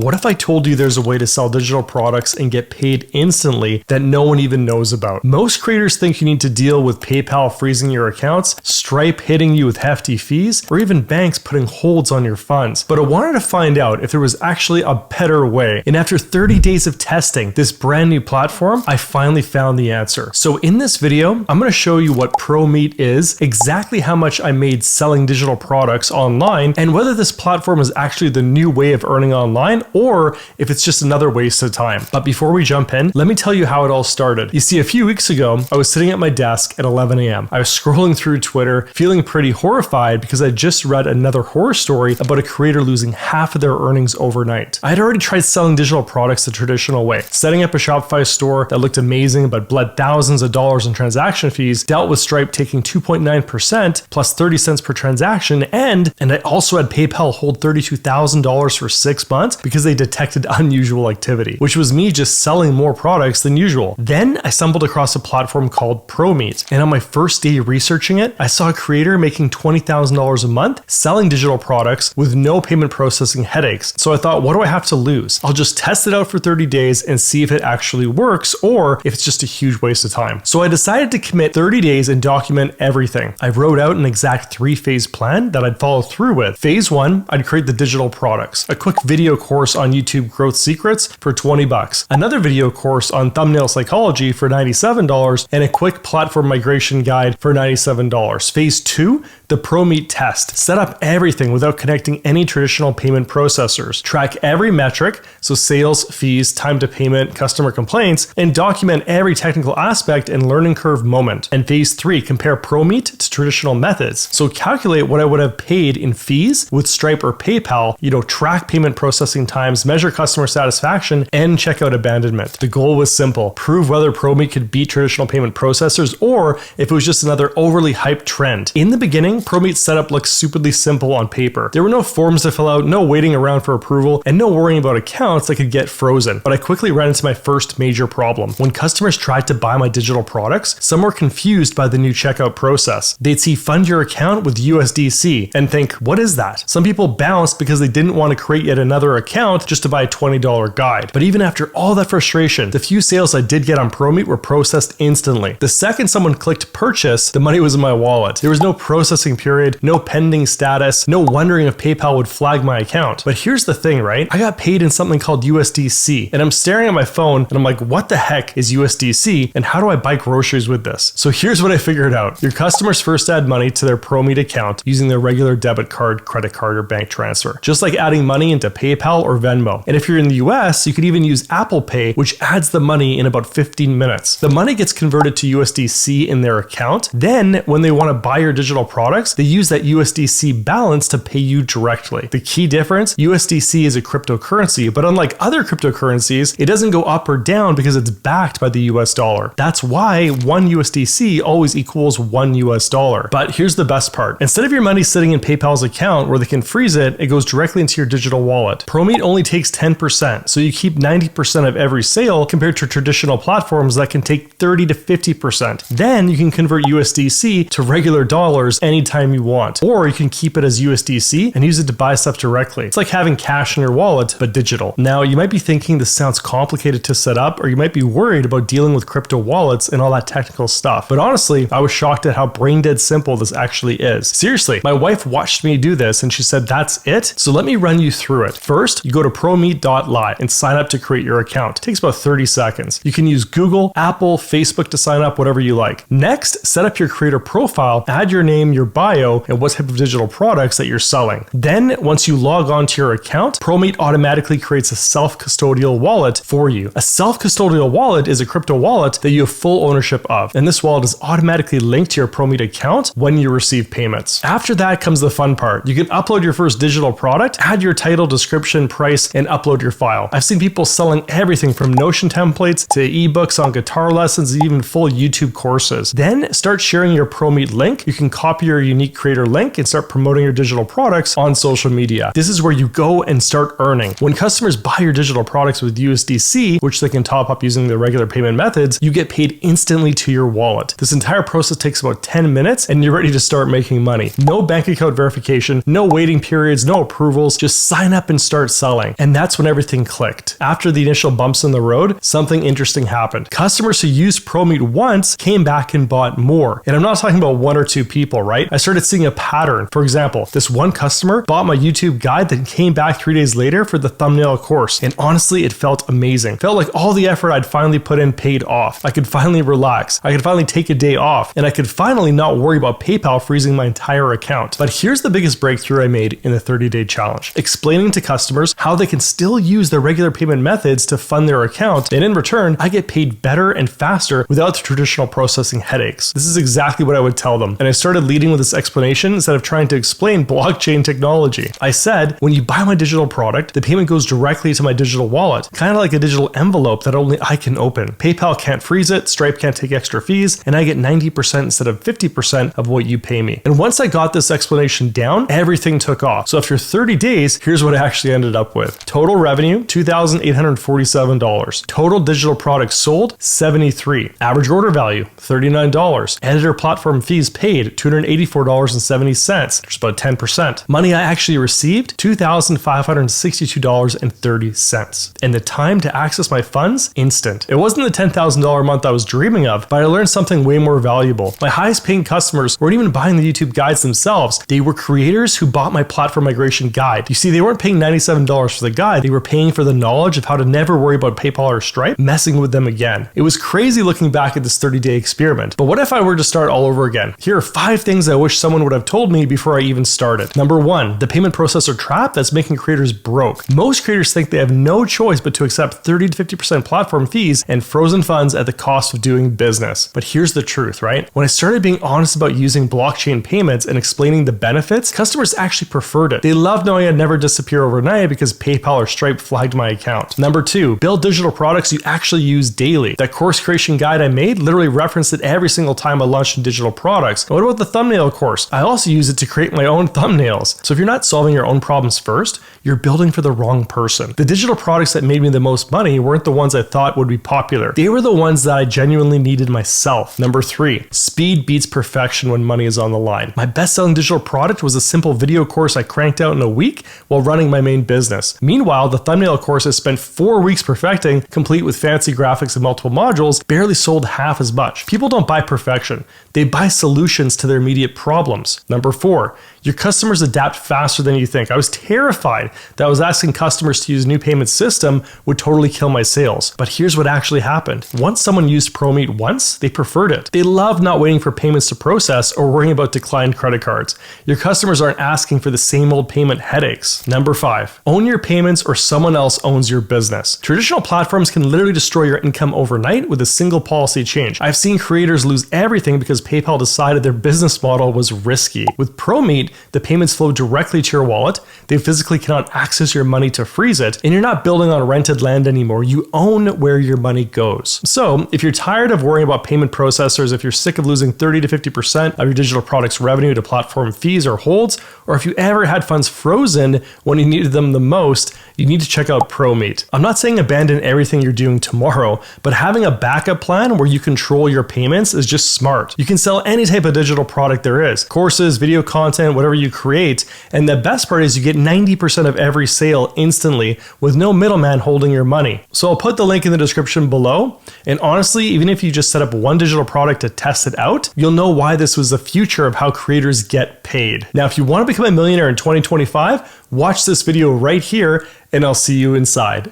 What if I told you there's a way to sell digital products and get paid instantly that no one even knows about? Most creators think you need to deal with PayPal freezing your accounts, Stripe hitting you with hefty fees, or even banks putting holds on your funds. But I wanted to find out if there was actually a better way. And after 30 days of testing this brand new platform, I finally found the answer. So in this video, I'm going to show you what ProMeet is, exactly how much I made selling digital products online, and whether this platform is actually the new way of earning online or if it's just another waste of time. But before we jump in, let me tell you how it all started. You see, a few weeks ago, I was sitting at my desk at 11 a.m. I was scrolling through Twitter, feeling pretty horrified because I just read another horror story about a creator losing half of their earnings overnight. I had already tried selling digital products the traditional way, setting up a Shopify store that looked amazing but bled thousands of dollars in transaction fees, dealt with Stripe taking 2.9% plus 30 cents per transaction, and I also had PayPal hold $32,000 for 6 months because they detected unusual activity, which was me just selling more products than usual. Then I stumbled across a platform called ProMeet, and on my first day researching it, I saw a creator making $20,000 a month selling digital products with no payment processing headaches. So I thought, what do I have to lose? I'll just test it out for 30 days and see if it actually works or if it's just a huge waste of time. So I decided to commit 30 days and document everything. I wrote out an exact 3-phase plan that I'd follow through with. Phase 1, I'd create the digital products, a quick video course on YouTube growth secrets for $20, another video course on thumbnail psychology for $97, and a quick platform migration guide for $97. Phase 2, the ProMeet test. Set up everything without connecting any traditional payment processors. Track every metric, so sales, fees, time to payment, customer complaints, and document every technical aspect and learning curve moment. And phase 3, compare ProMeet to traditional methods. So calculate what I would have paid in fees with Stripe or PayPal, track payment processing times, measure customer satisfaction, and checkout abandonment. The goal was simple: prove whether ProMeet could beat traditional payment processors or if it was just another overly hyped trend. In the beginning, ProMeet's setup looked stupidly simple on paper. There were no forms to fill out, no waiting around for approval, and no worrying about accounts that could get frozen. But I quickly ran into my first major problem. When customers tried to buy my digital products, some were confused by the new checkout process. They'd see fund your account with USDC and think, what is that? Some people bounced because they didn't want to create yet another account just to buy a $20 guide. But even after all that frustration, the few sales I did get on ProMeet were processed instantly. The second someone clicked purchase, the money was in my wallet. There was no processing period, no pending status, no wondering if PayPal would flag my account. But here's the thing, right? I got paid in something called USDC, and I'm staring at my phone and I'm like, what the heck is USDC and how do I buy groceries with this? So here's what I figured out. Your customers first add money to their ProMeet account using their regular debit card, credit card, or bank transfer, just like adding money into PayPal or Venmo. And if you're in the US, you could even use Apple Pay, which adds the money in about 15 minutes. The money gets converted to USDC in their account. Then when they want to buy your digital products, they use that USDC balance to pay you directly. The key difference, USDC is a cryptocurrency, but unlike other cryptocurrencies, it doesn't go up or down because it's backed by the US dollar. That's why 1 USDC always equals 1 US dollar. But here's the best part. Instead of your money sitting in PayPal's account where they can freeze it, it goes directly into your digital wallet. ProMeet only takes 10%, so you keep 90% of every sale compared to traditional platforms that can take 30 to 50%. Then you can convert USDC to regular dollars anytime you want, or you can keep it as USDC and use it to buy stuff directly. It's like having cash in your wallet, but digital. Now, you might be thinking this sounds complicated to set up, or you might be worried about dealing with crypto wallets and all that technical stuff. But honestly, I was shocked at how brain dead simple this actually is. Seriously, my wife watched me do this and she said, that's it? So let me run you through it. First, you go to promeet.live and sign up to create your account. It takes about 30 seconds. You can use Google, Apple, Facebook to sign up, whatever you like. Next, set up your creator profile, add your name, your bio, and what type of digital products that you're selling. Then, once you log on to your account, ProMeet automatically creates a self-custodial wallet for you. A self-custodial wallet is a crypto wallet that you have full ownership of, and this wallet is automatically linked to your ProMeet account when you receive payments. After that comes the fun part. You can upload your first digital product, add your title, description, price, and upload your file. I've seen people selling everything from Notion templates to ebooks on guitar lessons and even full YouTube courses. Then start sharing your ProMeet link. You can copy your your unique creator link and start promoting your digital products on social media. This is where you go and start earning. When customers buy your digital products with USDC, which they can top up using the regular payment methods, you get paid instantly to your wallet. This entire process takes about 10 minutes and you're ready to start making money. No bank account verification, no waiting periods, no approvals, just sign up and start selling. And that's when everything clicked. After the initial bumps in the road, something interesting happened. Customers who used ProMeet once came back and bought more. And I'm not talking about one or two people, right? I started seeing a pattern. For example, this one customer bought my YouTube guide, then came back 3 days later for the thumbnail course. And honestly, it felt amazing. Felt like all the effort I'd finally put in paid off. I could finally relax. I could finally take a day off. And I could finally not worry about PayPal freezing my entire account. But here's the biggest breakthrough I made in the 30-day challenge. Explaining to customers how they can still use their regular payment methods to fund their account. And in return, I get paid better and faster without the traditional processing headaches. This is exactly what I would tell them. And I started leading with this explanation instead of trying to explain blockchain technology. I said, when you buy my digital product, the payment goes directly to my digital wallet, kind of like a digital envelope that only I can open. PayPal can't freeze it, Stripe can't take extra fees, and I get 90% instead of 50% of what you pay me. And once I got this explanation down, everything took off. So after 30 days, here's what I actually ended up with. Total revenue, $2,847. Total digital products sold, 73. Average order value, $39. Editor platform fees paid, $284.70, which is about 10%. Money I actually received, $2,562.30. And the time to access my funds, instant. It wasn't the $10,000 month I was dreaming of, but I learned something way more valuable. My highest paying customers weren't even buying the YouTube guides themselves. They were creators who bought my platform migration guide. You see, they weren't paying $97 for the guide. They were paying for the knowledge of how to never worry about PayPal or Stripe messing with them again. It was crazy looking back at this 30-day experiment. But what if I were to start all over again? Here are 5 things I wish someone would have told me before I even started. Number 1, the payment processor trap that's making creators broke. Most creators think they have no choice but to accept 30 to 50% platform fees and frozen funds at the cost of doing business. But here's the truth, right? When I started being honest about using blockchain payments and explaining the benefits, customers actually preferred it. They loved knowing I'd never disappear overnight because PayPal or Stripe flagged my account. Number 2, build digital products you actually use daily. That course creation guide I made literally referenced it every single time I launched in digital products. And what about the thumbnail course? I also use it to create my own thumbnails. So if you're not solving your own problems first, you're building for the wrong person. The digital products that made me the most money weren't the ones I thought would be popular. They were the ones that I genuinely needed myself. Number 3, speed beats perfection when money is on the line. My best-selling digital product was a simple video course I cranked out in a week while running my main business. Meanwhile, the thumbnail course I spent 4 weeks perfecting, complete with fancy graphics and multiple modules, barely sold half as much. People don't buy perfection. They buy solutions to their immediate problems. Number 4, your customers adapt faster than you think. I was terrified that I was asking customers to use a new payment system would totally kill my sales. But here's what actually happened. Once someone used ProMeet once, they preferred it. They love not waiting for payments to process or worrying about declined credit cards. Your customers aren't asking for the same old payment headaches. Number 5, own your payments or someone else owns your business. Traditional platforms can literally destroy your income overnight with a single policy change. I've seen creators lose everything because PayPal decided their business model was risky. With ProMeet, the payments flow directly to your wallet. They physically cannot access your money to freeze it, and you're not building on rented land anymore. You own where your money goes. So if you're tired of worrying about payment processors, if you're sick of losing 30 to 50% of your digital products revenue to platform fees or holds, or if you ever had funds frozen when you needed them the most, you need to check out ProMeet. I'm not saying abandon everything you're doing tomorrow, but having a backup plan where you control your payments is just smart. You can sell any type of digital product there is. Courses, video content, whatever you create. And the best part is you get 90% of every sale instantly with no middleman holding your money. So I'll put the link in the description below. And honestly, even if you just set up one digital product to test it out, you'll know why this was the future of how creators get paid. Now, if you want to become a millionaire in 2025, watch this video right here and I'll see you inside.